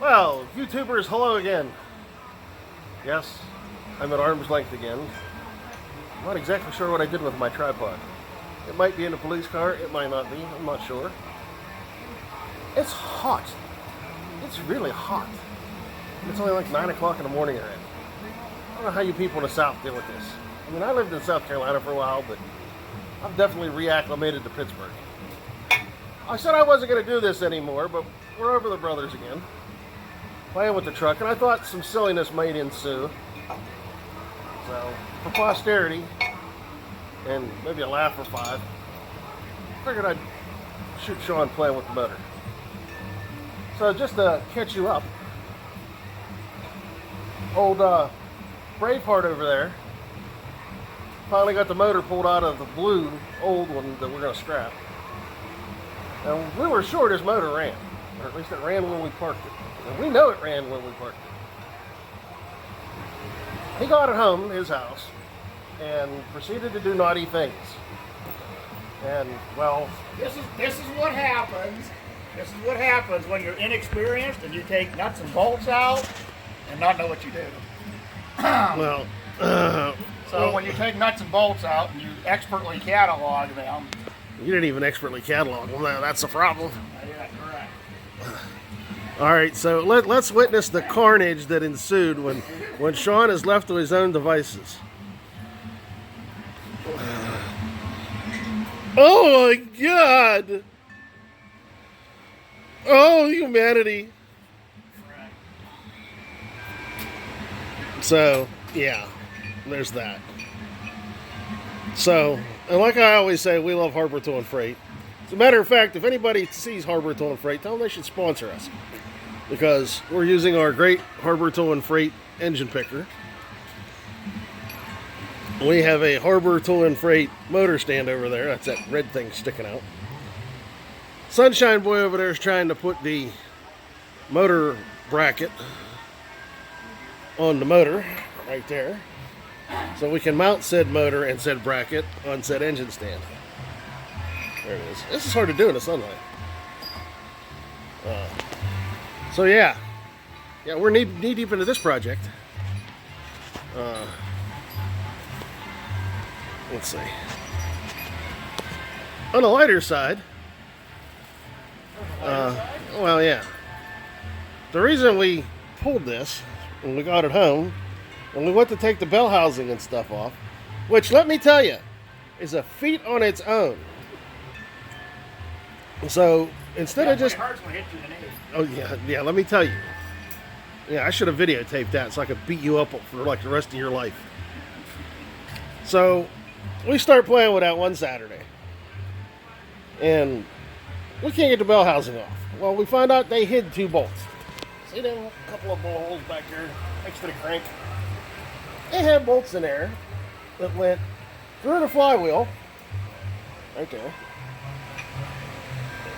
Well, YouTubers, hello again. Yes, I'm at arm's length again. I'm not exactly sure what I did with my tripod. It might be in a police car, it might not be, I'm not sure. It's hot. It's really hot. It's only like 9 o'clock in the morning already. I don't know how you people in the South deal with this. I mean, I lived in South Carolina for a while, but I've definitely reacclimated to Pittsburgh. I said I wasn't going to do this anymore, but we're over the brothers again. Playing with the truck, and I thought some silliness might ensue. So, for posterity, and maybe a laugh or five, I figured I'd shoot Sean playing with the motor. So, just to catch you up, old Braveheart over there finally got the motor pulled out of the blue old one that we're going to scrap. And we were sure this motor ran, or at least it ran when we parked it. And we know it ran when we parked it. He got it home, his house, and proceeded to do naughty things. And, well... This is what happens. This is what happens when you're inexperienced and you take nuts and bolts out and not know what you do. So when you take nuts and bolts out and you expertly catalog them... You didn't even expertly catalog them. That's the problem. Yeah, correct. All right, so let's witness the carnage that ensued when Sean is left to his own devices. Oh my God! Oh, humanity! So, yeah, there's that. So, and like I always say, we love Harbor Tool and Freight. As a matter of fact, if anybody sees Harbor Tool and Freight, tell them they should sponsor us. Because we're using our great Harbor Tool and Freight engine picker. We have a Harbor Tool and Freight motor stand over there. That's that red thing sticking out. Sunshine Boy over there is trying to put the motor bracket on the motor right there. So we can mount said motor and said bracket on said engine stand. There it is. This is hard to do in the sunlight. So yeah, we're knee deep into this project. Let's see. On the lighter side, well, yeah. The reason we pulled this when we got it home, and we went to take the bell housing and stuff off, which let me tell you, is a feat on its own. So instead of just, oh yeah, let me tell you. Yeah, I should have videotaped that so I could beat you up for like the rest of your life. So we start playing with that one Saturday, and we can't get the bell housing off. Well, we find out they hid 2 bolts. See them couple of ball holes back there next to the crank? They had bolts in there that went through the flywheel, right there.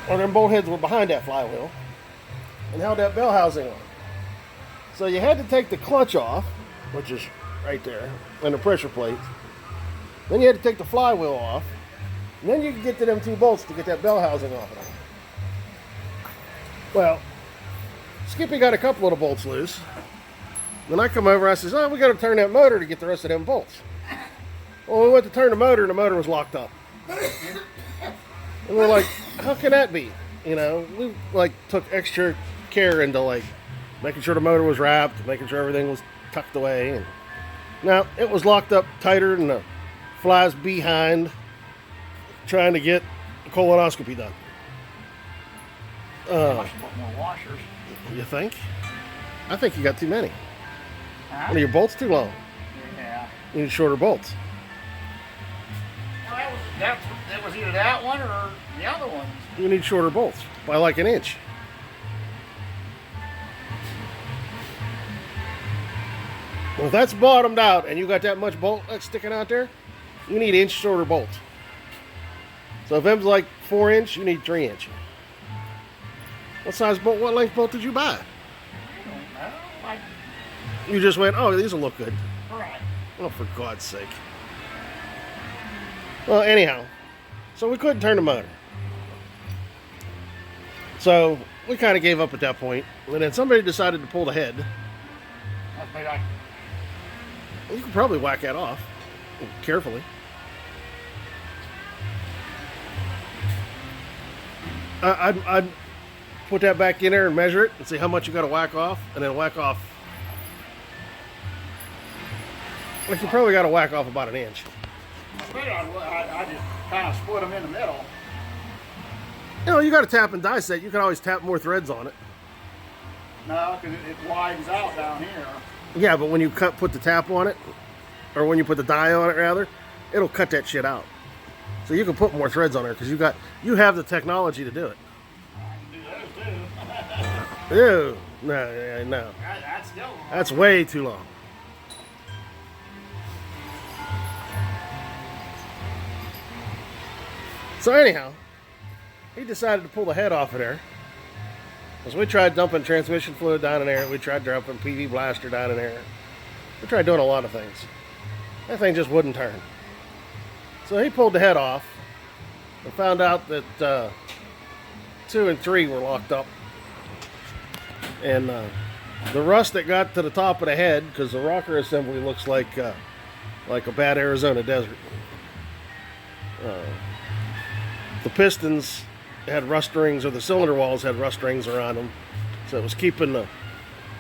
Or them bolt heads were behind that flywheel and held that bell housing on. So you had to take the clutch off, which is right there, and the pressure plates. Then you had to take the flywheel off, and then you could get to them 2 bolts to get that bell housing off of them. Well, Skippy got a couple of the bolts loose. Then I come over, I says, oh, we got to turn that motor to get the rest of them bolts. Well, we went to turn the motor, and the motor was locked up. And we're like, how can that be? You know, we like took extra care into like making sure the motor was wrapped, making sure everything was tucked away. And now it was locked up tighter than the fly's behind trying to get a colonoscopy done. Must put more washers. You think? I think you got too many. Huh? One of your bolts too long. Yeah. You need shorter bolts. Well, that was either that one or the other ones. You need shorter bolts by like an inch. Well, if that's bottomed out and you got that much bolt that's sticking out there, you need inch shorter bolts. So if them's like 4 inch, you need 3 inch. What size bolt, what length bolt did you buy? I don't know. You just went, oh, these will look good. Right. Oh, for God's sake. Well, anyhow, so we couldn't turn the motor. So we kind of gave up at that point. And then somebody decided to pull the head. That's maybe I, You can probably whack that off carefully. I'd put that back in there and measure it and see how much you got to whack off, and then whack off. Like you probably got to whack off about an inch. I just kind of split them in the middle. You know, you got to tap and dissect. You can always tap more threads on it. No, because it widens out down here. Yeah, but when you put the tap on it, or when you put the die on it rather, it'll cut that shit out. So you can put more threads on there because you have the technology to do it. I can do those too. Ew, no. That's still long. That's way too long. So anyhow, he decided to pull the head off of there. Because we tried dumping transmission fluid down in there. We tried dropping PV blaster down in there. We tried doing a lot of things. That thing just wouldn't turn. So he pulled the head off and found out that 2 and 3 were locked up. And the rust that got to the top of the head, because the rocker assembly looks like a bad Arizona desert. The pistons had rust rings, or the cylinder walls had rust rings around them, so it was keeping the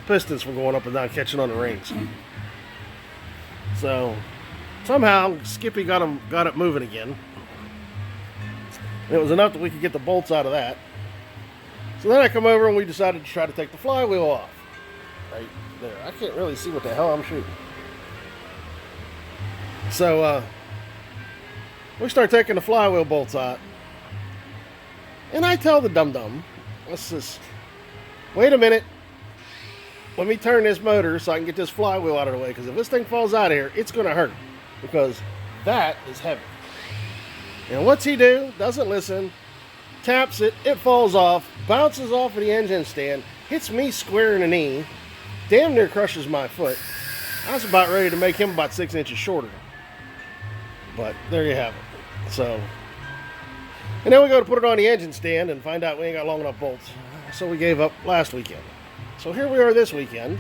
pistons from going up and down, catching on the rings. So somehow Skippy got it moving again. And it was enough that we could get the bolts out of that. So then I come over and we decided to try to take the flywheel off. Right there. I can't really see what the hell I'm shooting. So we start taking the flywheel bolts out. And I tell the dum-dum, let's just, wait a minute. Let me turn this motor so I can get this flywheel out of the way. Because if this thing falls out of here, it's going to hurt. Because that is heavy. And what's he do? Doesn't listen. Taps it. It falls off. Bounces off of the engine stand. Hits me square in the knee. Damn near crushes my foot. I was about ready to make him about 6 inches shorter. But there you have it. So, and then we go to put it on the engine stand and find out we ain't got long enough bolts. So we gave up last weekend. So here we are this weekend.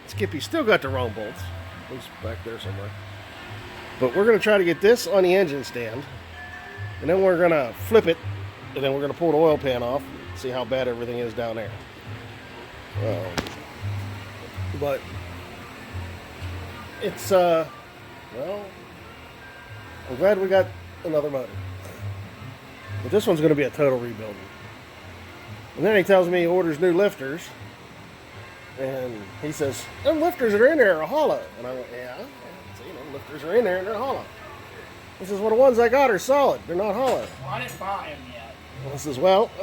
Skippy still got the wrong bolts. At least back there somewhere. But we're going to try to get this on the engine stand. And then we're going to flip it. And then we're going to pull the oil pan off. And see how bad everything is down there. But it's, well, I'm glad we got another motor. But this one's going to be a total rebuild. And then he tells me he orders new lifters. And he says, them lifters that are in there are hollow. And I went, yeah. So, you know, lifters are in there and they're hollow. He says, well, the ones I got are solid. They're not hollow. Well, I didn't buy them yet. I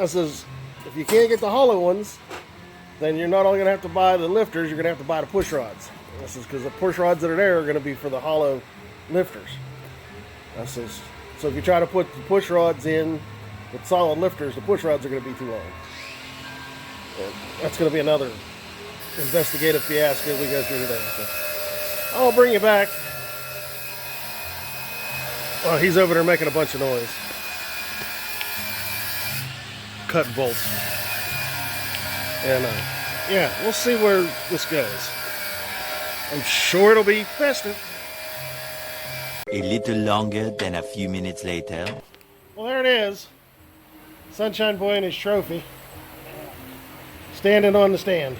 says, if you can't get the hollow ones, then you're not only going to have to buy the lifters, you're going to have to buy the push rods. I says, because the push rods that are there are going to be for the hollow lifters. I says, so if you try to put the push rods in with solid lifters, the push rods are going to be too long. And that's going to be another investigative fiasco we go through today. So I'll bring you back. Oh, he's over there making a bunch of noise. Cutting bolts. And yeah, we'll see where this goes. I'm sure it'll be festive. A little longer than a few minutes later. Well, there it is. Sunshine Boy and his trophy. Standing on the stand.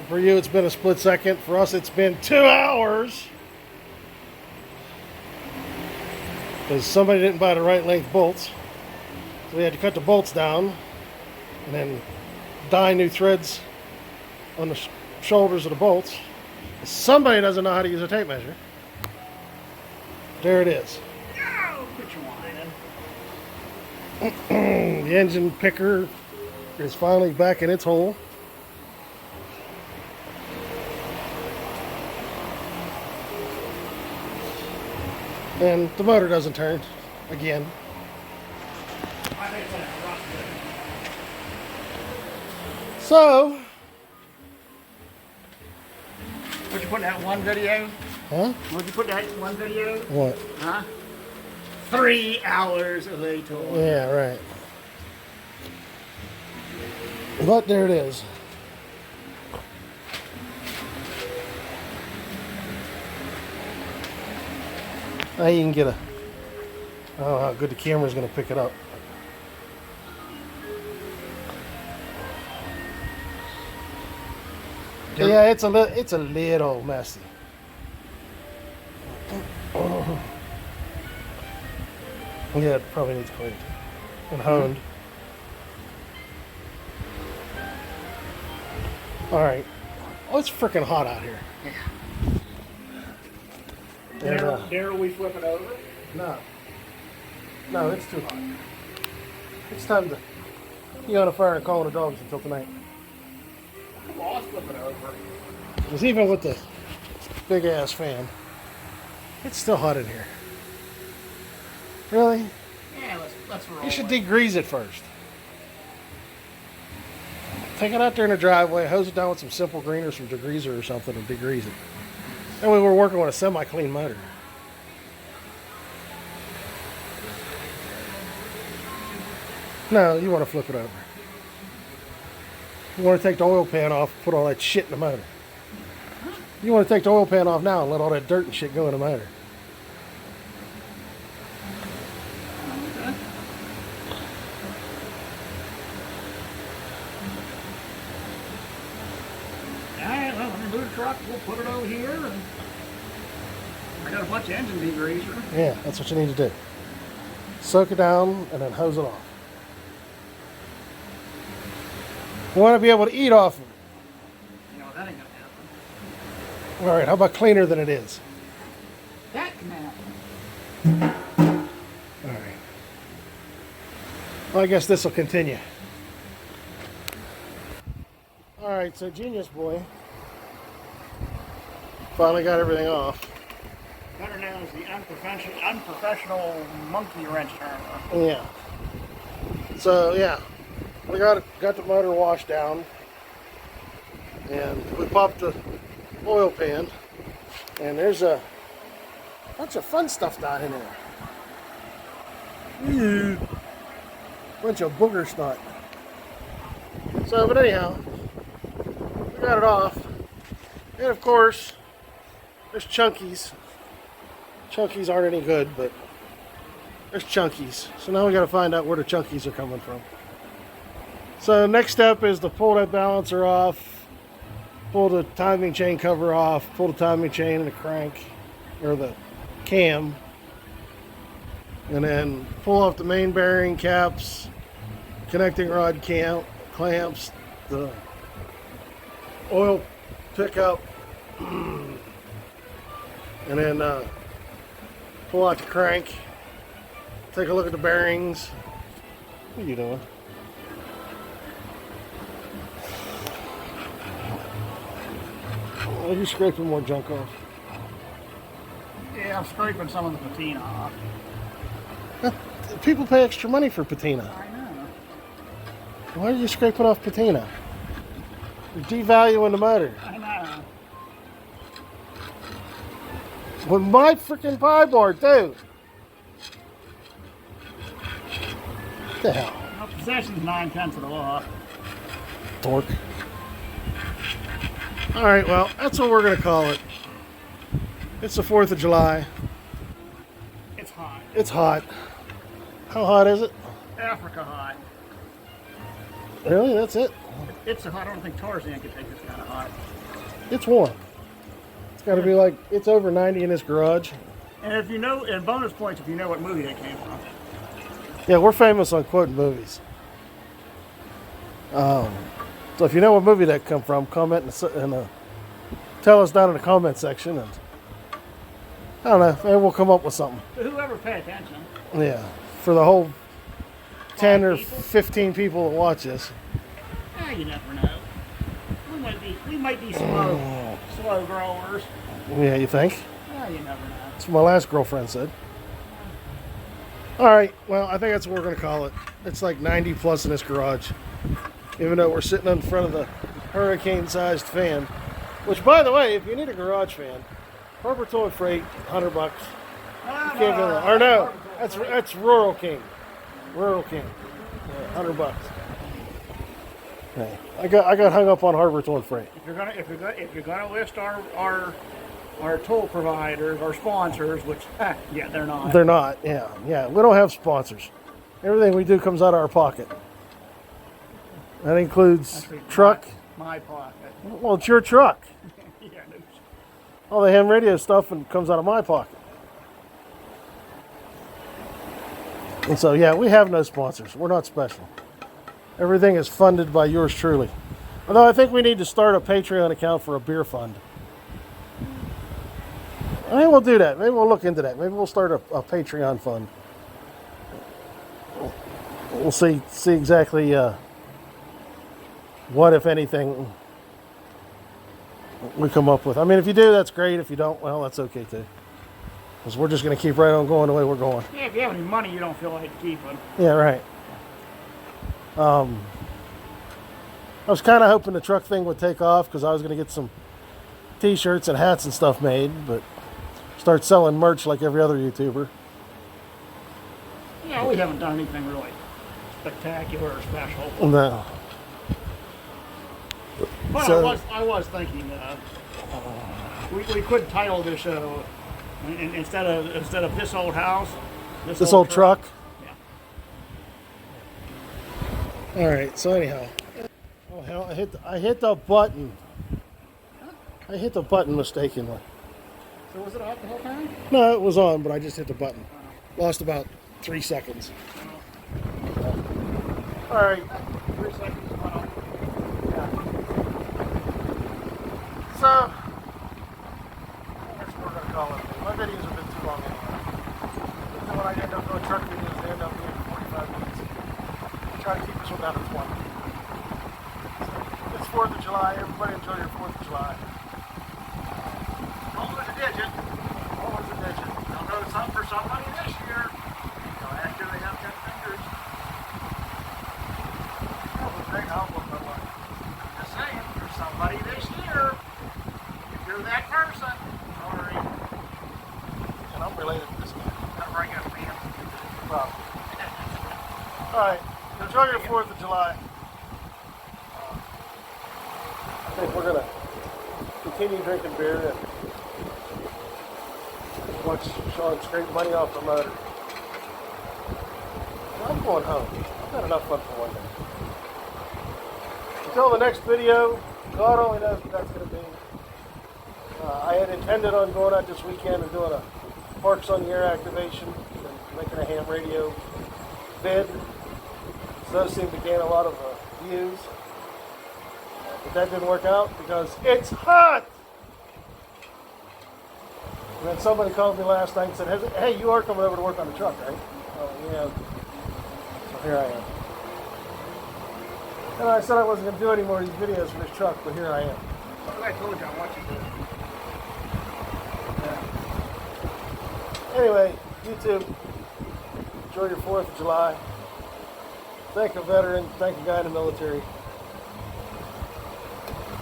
For you, it's been a split second. For us, it's been 2 hours. Because somebody didn't buy the right length bolts. So we had to cut the bolts down. And then dye new threads on the shoulders of the bolts. Somebody doesn't know how to use a tape measure. There it is. Oh, quit your whining. The engine picker is finally back in its hole. And the motor doesn't turn again. I think it's in a rust. So, Would you put that one video? huh? Would you put that one video? What? Huh? 3 hours of a tour. Yeah, right. But there it is. Now you can get a. I don't know how good the camera's going to pick it up. Yeah, it's a little messy. Yeah, it probably needs cleaned and honed. All right. Oh, it's freaking hot out here. And, Dare we flip it over? no, it's too hot. It's time to be on a fire and calling the dogs until tonight. Well, I'll flip it over. Because even with the big ass fan, it's still hot in here. Really? Yeah, let's roll. You should it. degrease it first. Take it out there in the driveway, hose it down with some simple green or some degreaser or something and degrease it. That way we're working with a semi-clean motor. No, you want to flip it over. You want to take the oil pan off, put all that shit in the motor. You want to take the oil pan off now and let all that dirt and shit go in the motor. Alright, well, when we move the truck, we'll put it over here. And I got a bunch of engine degreaser. Yeah, that's what you need to do. Soak it down and then hose it off. You want to be able to eat off of it. You know, that ain't gonna happen. All right, how about cleaner than it is? That can happen. All right. Well, I guess this will continue. All right, so Genius Boy finally got everything off. Better known as the unprofessional monkey wrench turner. Yeah. So yeah, we got the motor washed down, and we popped the oil pan, and there's a bunch of fun stuff down in there. Bunch of booger snot. So, but anyhow, we got it off, and of course, there's chunkies. Chunkies aren't any good, but there's chunkies. So now we got to find out where the chunkies are coming from. So next step is to pull that balancer off, pull the timing chain cover off, pull the timing chain and the crank, or the cam, and then pull off the main bearing caps, connecting rod clamps, the oil pickup, and then pull out the crank, take a look at the bearings. What are you doing? Are you scraping more junk off? Yeah, I'm scraping some of the patina off. People pay extra money for patina. I know. Why are you scraping off patina? You're devaluing the motor. I know. With my freaking pie bar, too. What the hell? Well, possession's 9/10 of the law. Dork. Alright, well, that's what we're going to call it. It's the 4th of July. It's hot. It's hot. How hot is it? Africa hot. Really? That's it? It's so hot, I don't think Tarzan could take this kind of hot. It's warm. It's got to be like, it's over 90 in this garage. And if you know, and bonus points if you know what movie that came from. Yeah, we're famous on quoting movies. So if you know what movie that come from, comment and tell us down in the comment section, and I don't know, maybe we'll come up with something. But whoever pay attention. Yeah, for the whole 10 or people? 15 people that watch this. You never know. We might be slow growers. Yeah, you think? You never know. That's what my last girlfriend said. All right, well, I think that's what we're going to call it. It's like 90 plus in this garage. Even though we're sitting in front of the hurricane-sized fan. Which, by the way, if you need a garage fan, Harbor Toy Freight, $100. You can't go wrong. Or no, that's Rural King. Rural King. Yeah, $100. Hey, I got hung up on Harbor Toll Freight. If you're gonna list our toll providers, our sponsors, which yeah, they're not. They're not. Yeah. We don't have sponsors. Everything we do comes out of our pocket. That includes Actually, truck. My pocket. Well, it's your truck. Yeah, no, All the ham radio stuff and comes out of my pocket. And so, yeah, we have no sponsors. We're not special. Everything is funded by yours truly. Although I think we need to start a Patreon account for a beer fund. I think we'll do that. Maybe we'll look into that. Maybe we'll start a Patreon fund. We'll see exactly what, if anything, we come up with. I mean, if you do, that's great. If you don't, well, that's okay too. Because we're just going to keep right on going the way we're going. yeah, if you have any money you don't feel like keeping. Yeah, right. I was kind of hoping the truck thing would take off because I was going to get some t-shirts and hats and stuff made, but start selling merch like every other YouTuber. Yeah, we haven't done anything really spectacular or special. No. But So- I was thinking we could title this instead of this old house, This old truck. Yeah. All right. So anyhow, oh hell, I hit the button. I hit the button mistakenly. So was it off the whole time? No, it was on, but I just hit the button. Lost about 3 seconds. All right. 3 seconds. So, that's what we're going to call it. My videos have been too long anyway. But then when I end up doing truck videos, they end up being 45 minutes. I try to keep this one down to 20. So, it's 4th of July. Everybody enjoy your 4th of July. Don't lose a digit. What was the digit? I'll go something for somebody this year. So after they have 10 fingers. That was a great album, by the way. Just saying, there's somebody this year. If you're that person, sorry. And I'm related to this guy. Don't bring up me. Probably. All right. Enjoy your 4th of July. I think we're going to continue drinking beer and watch Sean scrape money off the motor. I'm going home. I've had enough fun for one day. Until the next video, God only knows what that's going to be. I had intended on going out this weekend and doing a Parks on the Air activation and making a ham radio vid. So those seem to gain a lot of views. But that didn't work out because it's hot! And then somebody called me last night and said, hey, you are coming over to work on the truck, right? Oh, yeah. So here I am. And I said I wasn't going to do any more of these videos for this truck, but here I am. I told you I want you to. Anyway, YouTube, enjoy your 4th of July. Thank a veteran, thank a guy in the military.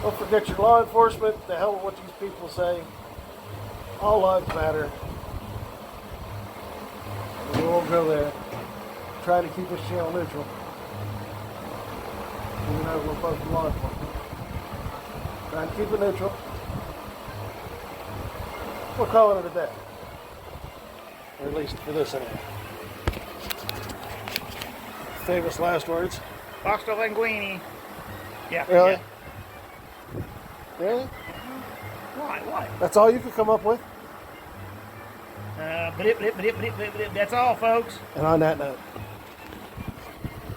Don't forget your law enforcement, the hell with what these people say. All lives matter. We won't go there. Try to keep this channel neutral. Even though we're both law enforcement. Try to keep it neutral. We're calling it a day. Or at least for this anyway. Famous last words. Pasta linguine. Yeah. Really? Yeah. Really? Why? That's all you could come up with? That's all, folks. And on that note,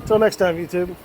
until next time, YouTube.